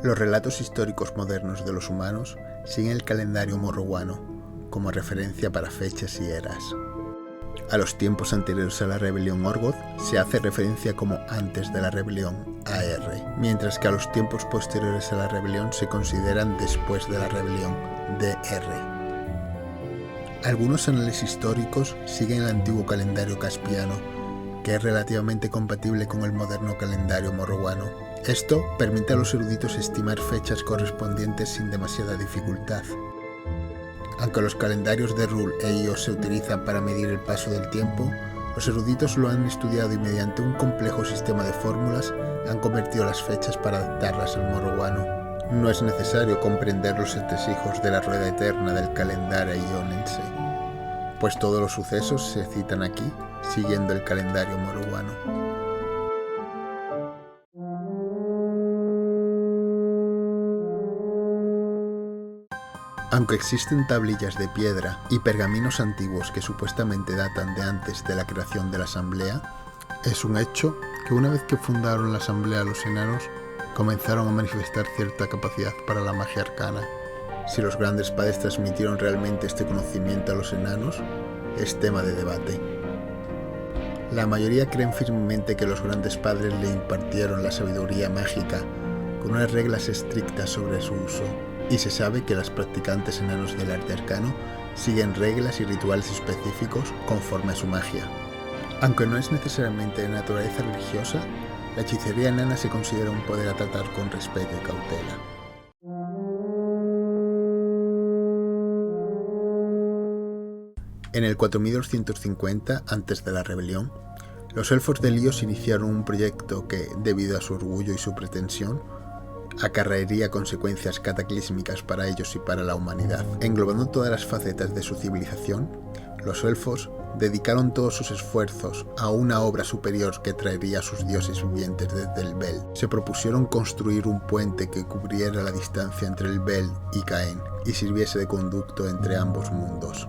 Los relatos históricos modernos de los humanos siguen el calendario morrowiano como referencia para fechas y eras. A los tiempos anteriores a la rebelión Morgoth se hace referencia como antes de la rebelión AR, mientras que a los tiempos posteriores a la rebelión se consideran después de la rebelión DR. Algunos anales históricos siguen el antiguo calendario caspiano, que es relativamente compatible con el moderno calendario morrowiano. Esto permite a los eruditos estimar fechas correspondientes sin demasiada dificultad. Aunque los calendarios de Rule e Io se utilizan para medir el paso del tiempo, los eruditos lo han estudiado y mediante un complejo sistema de fórmulas han convertido las fechas para adaptarlas al morrowiano. No es necesario comprender los entresijos de la rueda eterna del calendario ionense, pues todos los sucesos se citan aquí, siguiendo el calendario morrowiano. Aunque existen tablillas de piedra y pergaminos antiguos que supuestamente datan de antes de la creación de la Asamblea, es un hecho que una vez que fundaron la Asamblea los enanos, comenzaron a manifestar cierta capacidad para la magia arcana. Si los grandes padres transmitieron realmente este conocimiento a los enanos, es tema de debate. La mayoría creen firmemente que los grandes padres le impartieron la sabiduría mágica con unas reglas estrictas sobre su uso, y se sabe que los practicantes enanos del arte arcano siguen reglas y rituales específicos conforme a su magia. Aunque no es necesariamente de naturaleza religiosa, la hechicería enana se considera un poder a tratar con respeto y cautela. En el 4250 antes de la rebelión, los elfos de Líos iniciaron un proyecto que, debido a su orgullo y su pretensión, acarrearía consecuencias cataclísmicas para ellos y para la humanidad. Englobando todas las facetas de su civilización, los elfos dedicaron todos sus esfuerzos a una obra superior que traería a sus dioses vivientes desde el Veld. Se propusieron construir un puente que cubriera la distancia entre el Veld y Caen y sirviese de conducto entre ambos mundos.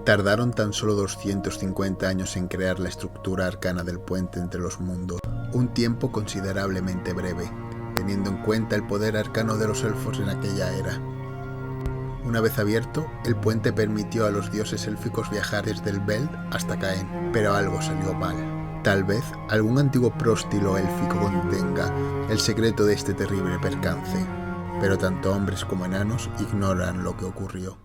Tardaron tan solo 250 años en crear la estructura arcana del puente entre los mundos, un tiempo considerablemente breve, teniendo en cuenta el poder arcano de los elfos en aquella era. Una vez abierto, el puente permitió a los dioses élficos viajar desde el Veld hasta Caen, pero algo salió mal. Tal vez algún antiguo próstilo élfico contenga el secreto de este terrible percance, pero tanto hombres como enanos ignoran lo que ocurrió.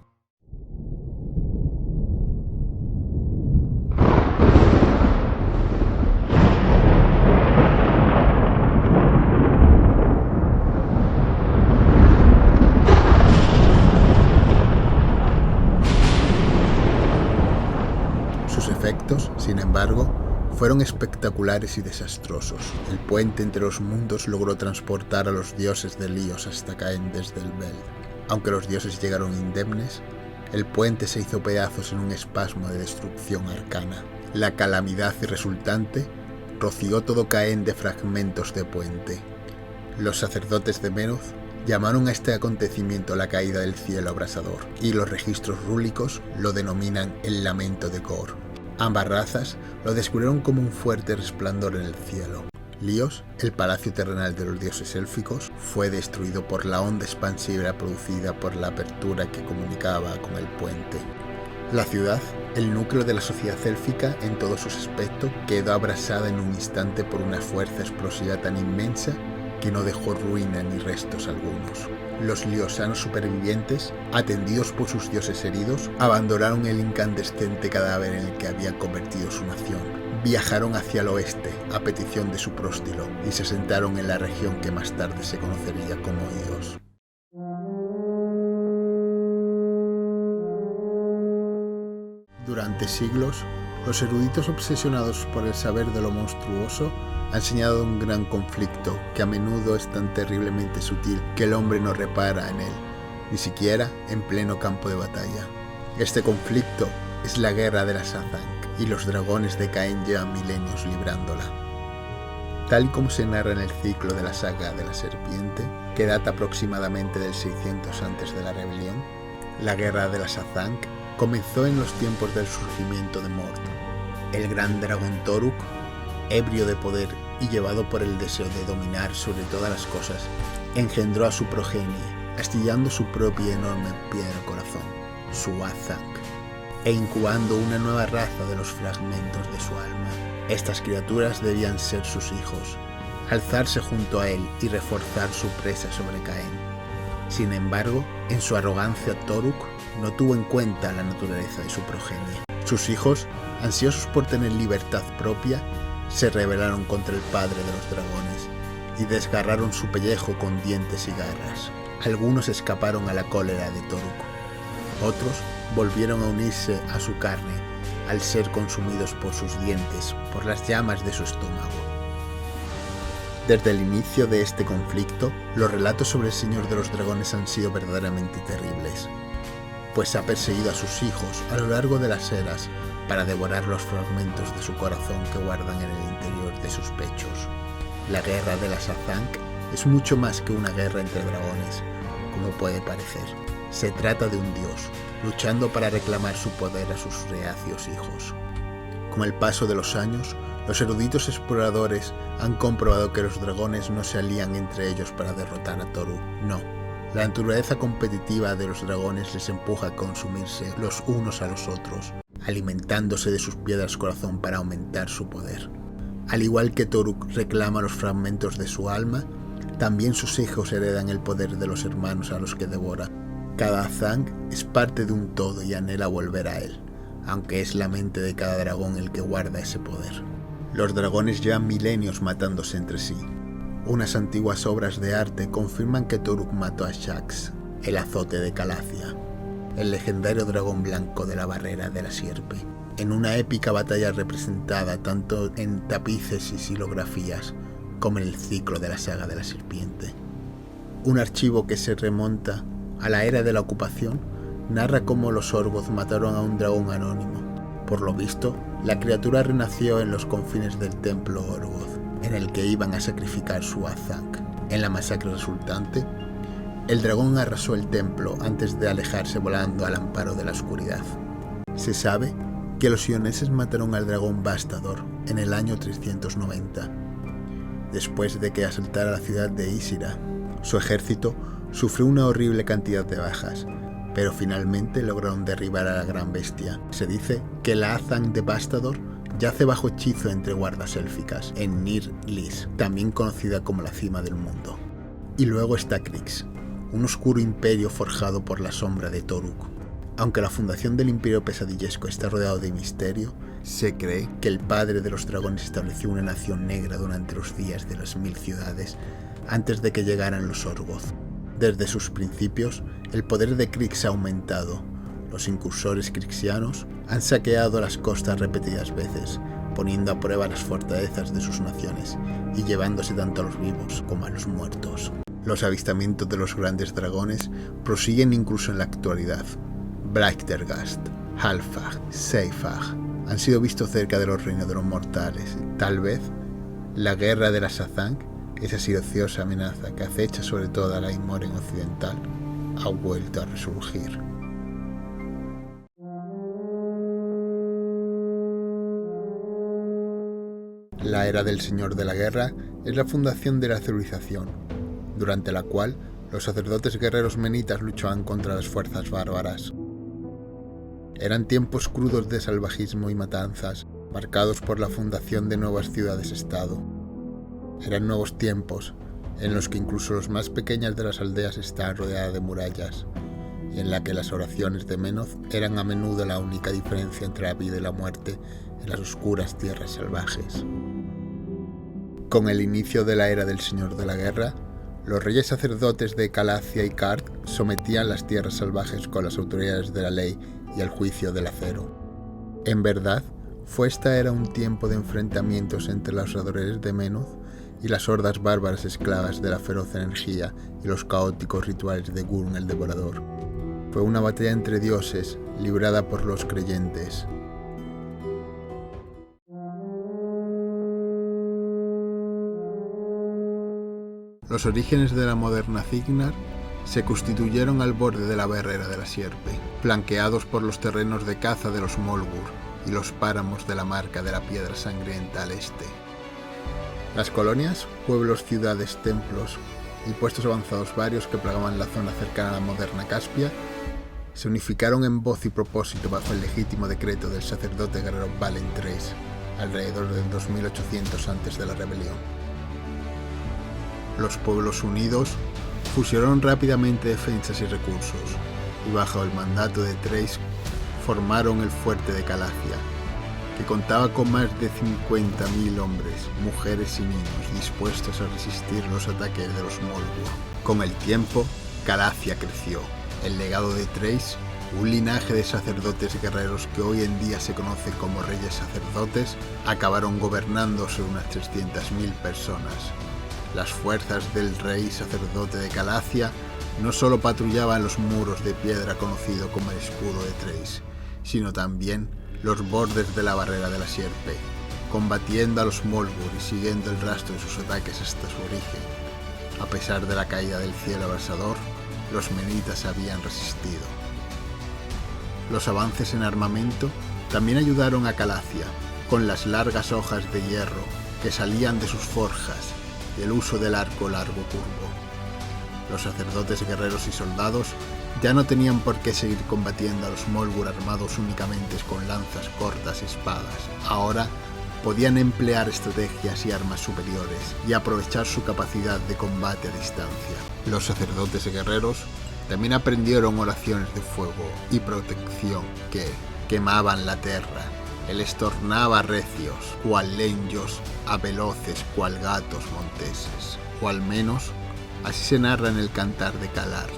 Sin embargo, fueron espectaculares y desastrosos. El puente entre los mundos logró transportar a los dioses de Líos hasta Caen desde el Veld. Aunque los dioses llegaron indemnes, el puente se hizo pedazos en un espasmo de destrucción arcana. La calamidad resultante roció todo Caen de fragmentos de puente. Los sacerdotes de Meroth llamaron a este acontecimiento la caída del cielo abrasador, y los registros rúlicos lo denominan el lamento de Gor. Ambas razas lo descubrieron como un fuerte resplandor en el cielo. Líos, el palacio terrenal de los dioses élficos, fue destruido por la onda expansiva producida por la apertura que comunicaba con el puente. La ciudad, el núcleo de la sociedad élfica en todos sus aspectos, quedó abrasada en un instante por una fuerza explosiva tan inmensa que no dejó ruina ni restos algunos. Los liosanos supervivientes, atendidos por sus dioses heridos, abandonaron el incandescente cadáver en el que habían convertido su nación. Viajaron hacia el oeste, a petición de su próstilo, y se asentaron en la región que más tarde se conocería como Ios. Durante siglos, los eruditos obsesionados por el saber de lo monstruoso han señalado un gran conflicto que a menudo es tan terriblemente sutil que el hombre no repara en él, ni siquiera en pleno campo de batalla. Este conflicto es la guerra de la Sazank, y los dragones de Caen llevan milenios librándola. Tal y como se narra en el ciclo de la saga de la serpiente, que data aproximadamente del 600 antes de la rebelión, la guerra de la Sazank comenzó en los tiempos del surgimiento de Mord. El gran dragón Toruk, ebrio de poder y llevado por el deseo de dominar sobre todas las cosas, engendró a su progenie, astillando su propia enorme piedra corazón, su Azanc, e incubando una nueva raza de los fragmentos de su alma. Estas criaturas debían ser sus hijos, alzarse junto a él y reforzar su presa sobre Caen. Sin embargo, en su arrogancia Toruk no tuvo en cuenta la naturaleza de su progenie. Sus hijos, ansiosos por tener libertad propia, se rebelaron contra el padre de los dragones y desgarraron su pellejo con dientes y garras. Algunos escaparon a la cólera de Toruk. Otros volvieron a unirse a su carne al ser consumidos por sus dientes, por las llamas de su estómago. Desde el inicio de este conflicto, los relatos sobre el Señor de los Dragones han sido verdaderamente terribles, pues ha perseguido a sus hijos a lo largo de las eras para devorar los fragmentos de su corazón que guardan en el interior de sus pechos. La guerra de las Azanc es mucho más que una guerra entre dragones, como puede parecer. Se trata de un dios, luchando para reclamar su poder a sus reacios hijos. Con el paso de los años, los eruditos exploradores han comprobado que los dragones no se alían entre ellos para derrotar a Toruk. No, la naturaleza competitiva de los dragones les empuja a consumirse los unos a los otros, alimentándose de sus piedras corazón para aumentar su poder. Al igual que Toruk reclama los fragmentos de su alma, también sus hijos heredan el poder de los hermanos a los que devora. Cada Azanc es parte de un todo y anhela volver a él, aunque es la mente de cada dragón el que guarda ese poder. Los dragones llevan milenios matándose entre sí. Unas antiguas obras de arte confirman que Toruk mató a Shax, el azote de Calacia, el legendario dragón blanco de la barrera de la sierpe, en una épica batalla representada tanto en tapices y silografías como en el ciclo de la saga de la serpiente. Un archivo que se remonta a la era de la ocupación narra cómo los Orgoth mataron a un dragón anónimo. Por lo visto, la criatura renació en los confines del templo Orgoth, en el que iban a sacrificar su Azanc. En la masacre resultante, el dragón arrasó el templo antes de alejarse volando al amparo de la oscuridad. Se sabe que los ioneses mataron al dragón Bastador en el año 390, después de que asaltara la ciudad de Isira. Su ejército sufrió una horrible cantidad de bajas, pero finalmente lograron derribar a la gran bestia. Se dice que la Azanc de Bastador yace bajo hechizo entre guardas élficas, en Nir Lis, también conocida como la cima del mundo. Y luego está Krix, un oscuro imperio forjado por la sombra de Toruk. Aunque la fundación del imperio pesadillesco está rodeado de misterio, se cree que el padre de los dragones estableció una nación negra durante los días de las 1000 ciudades, antes de que llegaran los Orgoth. Desde sus principios, el poder de Krix ha aumentado. Los incursores crixianos han saqueado las costas repetidas veces, poniendo a prueba las fortalezas de sus naciones y llevándose tanto a los vivos como a los muertos. Los avistamientos de los grandes dragones prosiguen incluso en la actualidad. Braktergast, Halfag, Seifag han sido vistos cerca de los reinos de los mortales. Tal vez la guerra de las Azanc, esa silenciosa amenaza que acecha sobre toda la Imoren occidental, ha vuelto a resurgir. La era del Señor de la Guerra es la fundación de la civilización, durante la cual los sacerdotes guerreros menitas luchaban contra las fuerzas bárbaras. Eran tiempos crudos de salvajismo y matanzas, marcados por la fundación de nuevas ciudades-estado. Eran nuevos tiempos, en los que incluso las más pequeñas de las aldeas estaban rodeadas de murallas, y en la que las oraciones de Menoth eran a menudo la única diferencia entre la vida y la muerte en las oscuras tierras salvajes. Con el inicio de la era del Señor de la Guerra, los reyes sacerdotes de Calacia y Kard sometían las tierras salvajes con las autoridades de la ley y el juicio del acero. En verdad, fue esta era un tiempo de enfrentamientos entre los adoradores de Menoth y las hordas bárbaras esclavas de la feroz energía y los caóticos rituales de Gurn el Devorador. Fue una batalla entre dioses, librada por los creyentes. Los orígenes de la moderna Cygnar se constituyeron al borde de la barrera de la sierpe, flanqueados por los terrenos de caza de los Molgur y los páramos de la marca de la piedra sangrienta al este. Las colonias, pueblos, ciudades, templos y puestos avanzados varios que plagaban la zona cercana a la moderna Caspia se unificaron en voz y propósito bajo el legítimo decreto del sacerdote guerrero Valen III, alrededor del 2800 antes de la rebelión. Los pueblos unidos fusionaron rápidamente defensas y recursos, y bajo el mandato de Thrace formaron el fuerte de Calacia, que contaba con más de 50.000 hombres, mujeres y niños dispuestos a resistir los ataques de los Morgul. Con el tiempo, Calacia creció. El legado de Thrace, un linaje de sacerdotes guerreros que hoy en día se conoce como reyes sacerdotes, acabaron gobernando sobre unas 300.000 personas. Las fuerzas del rey sacerdote de Calacia no solo patrullaban los muros de piedra conocido como el escudo de Thrace, sino también los bordes de la barrera de la sierpe, combatiendo a los Morgul y siguiendo el rastro de sus ataques hasta su origen. A pesar de la caída del cielo abrasador, los menitas habían resistido. Los avances en armamento también ayudaron a Calacia, con las largas hojas de hierro que salían de sus forjas y el uso del arco largo curvo. Los sacerdotes guerreros y soldados ya no tenían por qué seguir combatiendo a los Morgul armados únicamente con lanzas cortas y espadas. Ahora podían emplear estrategias y armas superiores y aprovechar su capacidad de combate a distancia. Los sacerdotes guerreros también aprendieron oraciones de fuego y protección que quemaban la tierra. Él estornaba recios, cual leños, a veloces, cual gatos monteses, o al menos así se narra en el Cantar de Calar,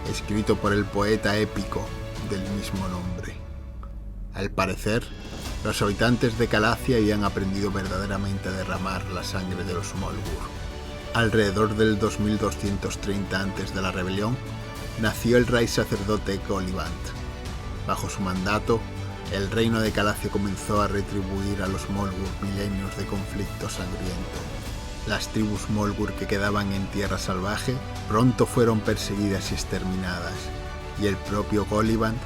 escrito por el poeta épico del mismo nombre. Al parecer, los habitantes de Calacia habían aprendido verdaderamente a derramar la sangre de los Morgul. Alrededor del 2230 antes de la rebelión, nació el rey sacerdote Goliband. Bajo su mandato, el reino de Calacia comenzó a retribuir a los Morgul milenios de conflicto sangriento. Las tribus Morgul que quedaban en tierra salvaje pronto fueron perseguidas y exterminadas, y el propio Goliband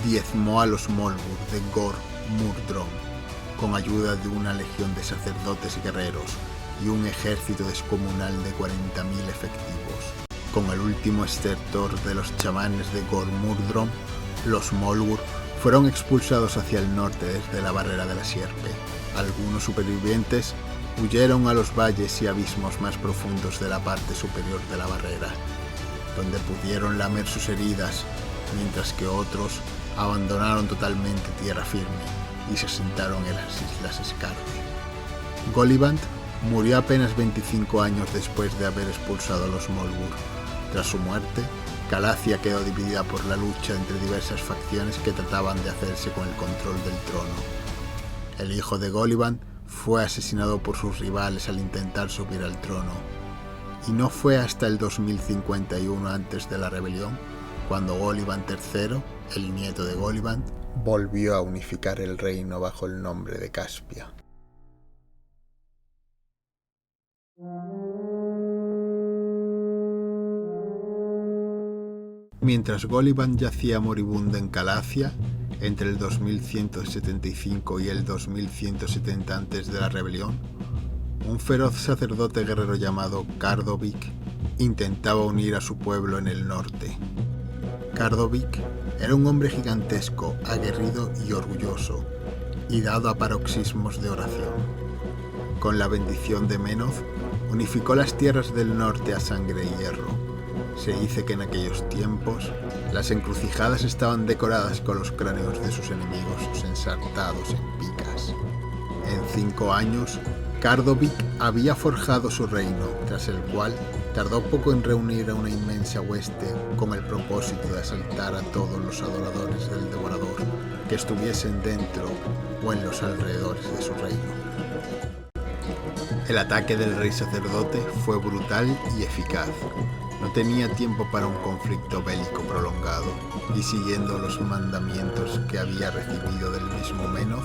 diezmó a los Morgul de Gor Murdrom con ayuda de una legión de sacerdotes guerreros y un ejército descomunal de 40.000 efectivos. Con el último estertor de los chamanes de Gor Murdrom, los Morgul fueron expulsados hacia el norte desde la barrera de la sierpe. Algunos supervivientes huyeron a los valles y abismos más profundos de la parte superior de la barrera, donde pudieron lamer sus heridas, mientras que otros abandonaron totalmente tierra firme y se asentaron en las islas Skardi. Goliband murió apenas 25 años después de haber expulsado a los Morgul. Tras su muerte, Calacia quedó dividida por la lucha entre diversas facciones que trataban de hacerse con el control del trono. El hijo de Goliband fue asesinado por sus rivales al intentar subir al trono, y no fue hasta el 2051 antes de la rebelión cuando Goliband III, el nieto de Goliband, volvió a unificar el reino bajo el nombre de Caspia. Mientras Goliband yacía moribundo en Calacia, entre el 2175 y el 2170 antes de la rebelión, un feroz sacerdote guerrero llamado Cardovic intentaba unir a su pueblo en el norte. Cardovic era un hombre gigantesco, aguerrido y orgulloso, y dado a paroxismos de oración. Con la bendición de Menoth, unificó las tierras del norte a sangre y hierro. Se dice que en aquellos tiempos, las encrucijadas estaban decoradas con los cráneos de sus enemigos ensartados en picas. En 5 años, Cardovic había forjado su reino, tras el cual tardó poco en reunir a una inmensa hueste con el propósito de asaltar a todos los adoradores del Devorador que estuviesen dentro o en los alrededores de su reino. El ataque del rey sacerdote fue brutal y eficaz. No tenía tiempo para un conflicto bélico prolongado, y siguiendo los mandamientos que había recibido del mismo Menoth,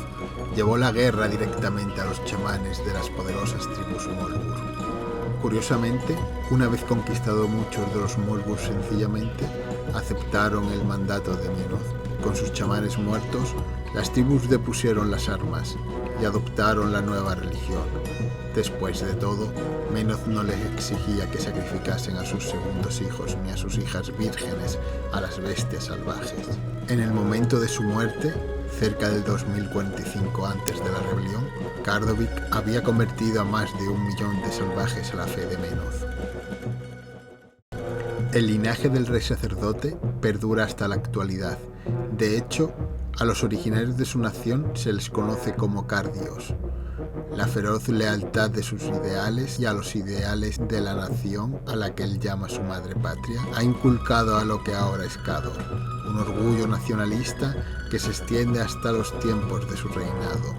llevó la guerra directamente a los chamanes de las poderosas tribus Morgul. Curiosamente, una vez conquistado, muchos de los Morgul sencillamente aceptaron el mandato de Menoth. Con sus chamanes muertos, las tribus depusieron las armas y adoptaron la nueva religión. Después de todo, Menoth no les exigía que sacrificasen a sus segundos hijos ni a sus hijas vírgenes a las bestias salvajes. En el momento de su muerte, cerca del 2045 antes de la rebelión, Cardovic había convertido a más de 1 millón de salvajes a la fe de Menoth. El linaje del rey sacerdote perdura hasta la actualidad. De hecho, a los originarios de su nación se les conoce como Cardios. La feroz lealtad de sus ideales y a los ideales de la nación a la que él llama su madre patria ha inculcado a lo que ahora es Khador, un orgullo nacionalista que se extiende hasta los tiempos de su reinado.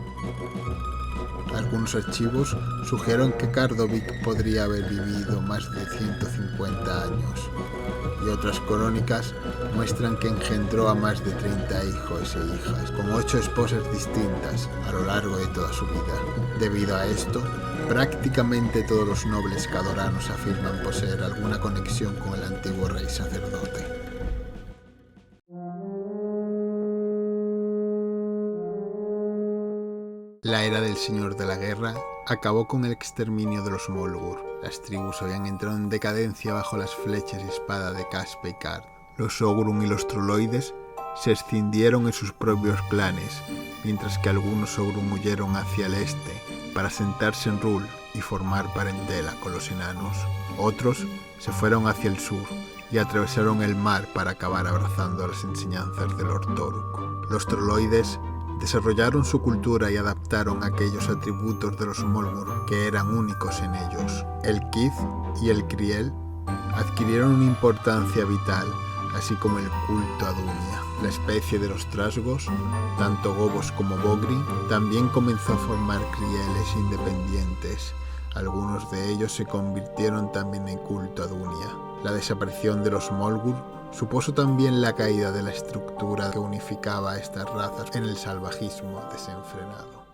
Algunos archivos sugieren que Cardovic podría haber vivido más de 150 años, y otras crónicas muestran que engendró a más de 30 hijos e hijas, con 8 esposas distintas a lo largo de toda su vida. Debido a esto, prácticamente todos los nobles cadoranos afirman poseer alguna conexión con el antiguo rey sacerdote. La era del Señor de la Guerra acabó con el exterminio de los Molgur. Las tribus habían entrado en decadencia bajo las flechas y espada de Caspe y Card. Los Oghrun y los Trolloides se escindieron en sus propios clanes, mientras que algunos Oghrun huyeron hacia el este para sentarse en Rul y formar parentela con los enanos. Otros se fueron hacia el sur y atravesaron el mar para acabar abrazando las enseñanzas de Lord Toruk. Los Trolloides desarrollaron su cultura y adaptaron aquellos atributos de los Molgur que eran únicos en ellos. El Kith y el Kriel adquirieron una importancia vital, así como el culto a Dunia. La especie de los Trasgos, tanto Gobos como Bogri, también comenzó a formar Krieles independientes. Algunos de ellos se convirtieron también en culto a Dunia. La desaparición de los Molgur supuso también la caída de la estructura que unificaba a estas razas en el salvajismo desenfrenado.